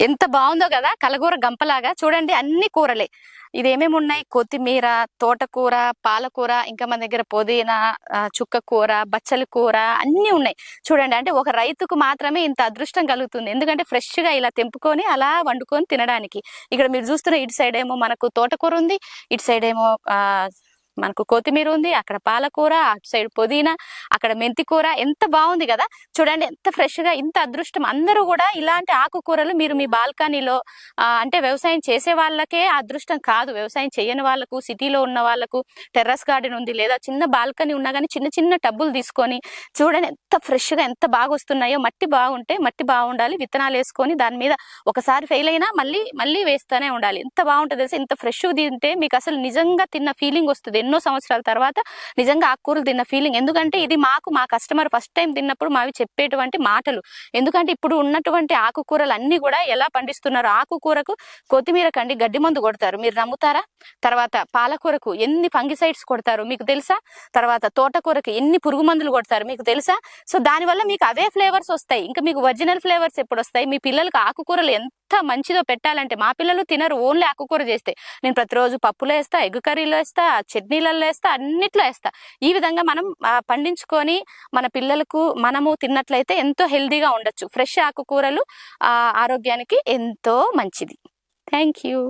ఎంత బాగుందో కదా కలగూర గంపలాగా. చూడండి అన్ని కూరలే. ఇదేమేమి ఉన్నాయి, కొత్తిమీర, తోటకూర, పాలకూర, ఇంకా మన దగ్గర పుదీనా, చుక్క కూర, బచ్చల కూర అన్ని ఉన్నాయి. చూడండి, అంటే ఒక రైతుకు మాత్రమే ఇంత అదృష్టం కలుగుతుంది. ఎందుకంటే ఫ్రెష్ గా ఇలా తెంపుకొని అలా వండుకొని తినడానికి. ఇక్కడ మీరు చూస్తున్న ఇటు సైడ్ ఏమో మనకు తోటకూర ఉంది, ఇటు సైడ్ ఏమో మనకు కొత్తిమీర ఉంది, అక్కడ పాలకూర, అటు సైడ్ పుదీనా, అక్కడ మెంతి కూర. ఎంత బాగుంది కదా. చూడండి ఎంత ఫ్రెష్ గా, ఇంత అదృష్టం. అందరూ కూడా ఇలాంటి ఆకుకూరలు మీరు మీ బాల్కనీలో అంటే వ్యవసాయం చేసే వాళ్ళకే అదృష్టం కాదు, వ్యవసాయం చేయని వాళ్ళకు, సిటీలో ఉన్న వాళ్ళకు టెర్రస్ గార్డెన్ ఉంది లేదా చిన్న బాల్కనీ ఉన్నా కానీ చిన్న చిన్న టబ్బులు తీసుకొని చూడండి ఎంత ఫ్రెష్ గా ఎంత బాగా వస్తున్నాయో. మట్టి బాగుంటే, మట్టి బాగుండాలి, విత్తనాలు వేసుకొని దాని మీద ఒకసారి ఫెయిల్ అయినా మళ్ళీ మళ్ళీ వేస్తూనే ఉండాలి. ఎంత బాగుంటుంది తెలుసా. ఇంత ఫ్రెష్ తింటే మీకు అసలు నిజంగా తిన్న ఫీలింగ్ వస్తుంది. ఎన్నో సంవత్సరాల తర్వాత నిజంగా ఆకుకూరలు తిన్న ఫీలింగ్. ఎందుకంటే ఇది మా కస్టమర్ ఫస్ట్ టైం తిన్నప్పుడు మావి చెప్పేటువంటి మాటలు. ఎందుకంటే ఇప్పుడు ఉన్నటువంటి ఆకుకూరలు అన్ని కూడా ఎలా పండిస్తున్నారు. ఆకుకూరకు కొత్తిమీర కండి గడ్డి మందు కొడతారు, మీరు నమ్ముతారా? తర్వాత పాలకూరకు ఎన్ని ఫంగిసైడ్స్ కొడతారు మీకు తెలుసా? తర్వాత తోటకూరకు ఎన్ని పురుగు మందులు కొడతారు మీకు తెలుసా? సో దానివల్ల మీకు అవే ఫ్లేవర్స్ వస్తాయి. ఇంకా మీకు ఒరిజినల్ ఫ్లేవర్స్ ఎప్పుడు వస్తాయి? మీ పిల్లలకు ఆకుకూరలు ఎంత మంచిదో పెట్టాలంటే. మా పిల్లలు తినరు ఓన్లీ ఆకుకూర చేస్తే. నేను ప్రతిరోజు పప్పులో వేస్తా, ఎగ్ కర్రీలో వేస్తా, చట్నీలలో వేస్తా, అన్నిట్లో వేస్తా. ఈ విధంగా మనం పండించుకొని మన పిల్లలకు మనము తిన్నట్లయితే ఎంతో హెల్దీగా ఉండొచ్చు. ఫ్రెష్ ఆకుకూరలు ఆరోగ్యానికి ఎంతో మంచిది. Thank you.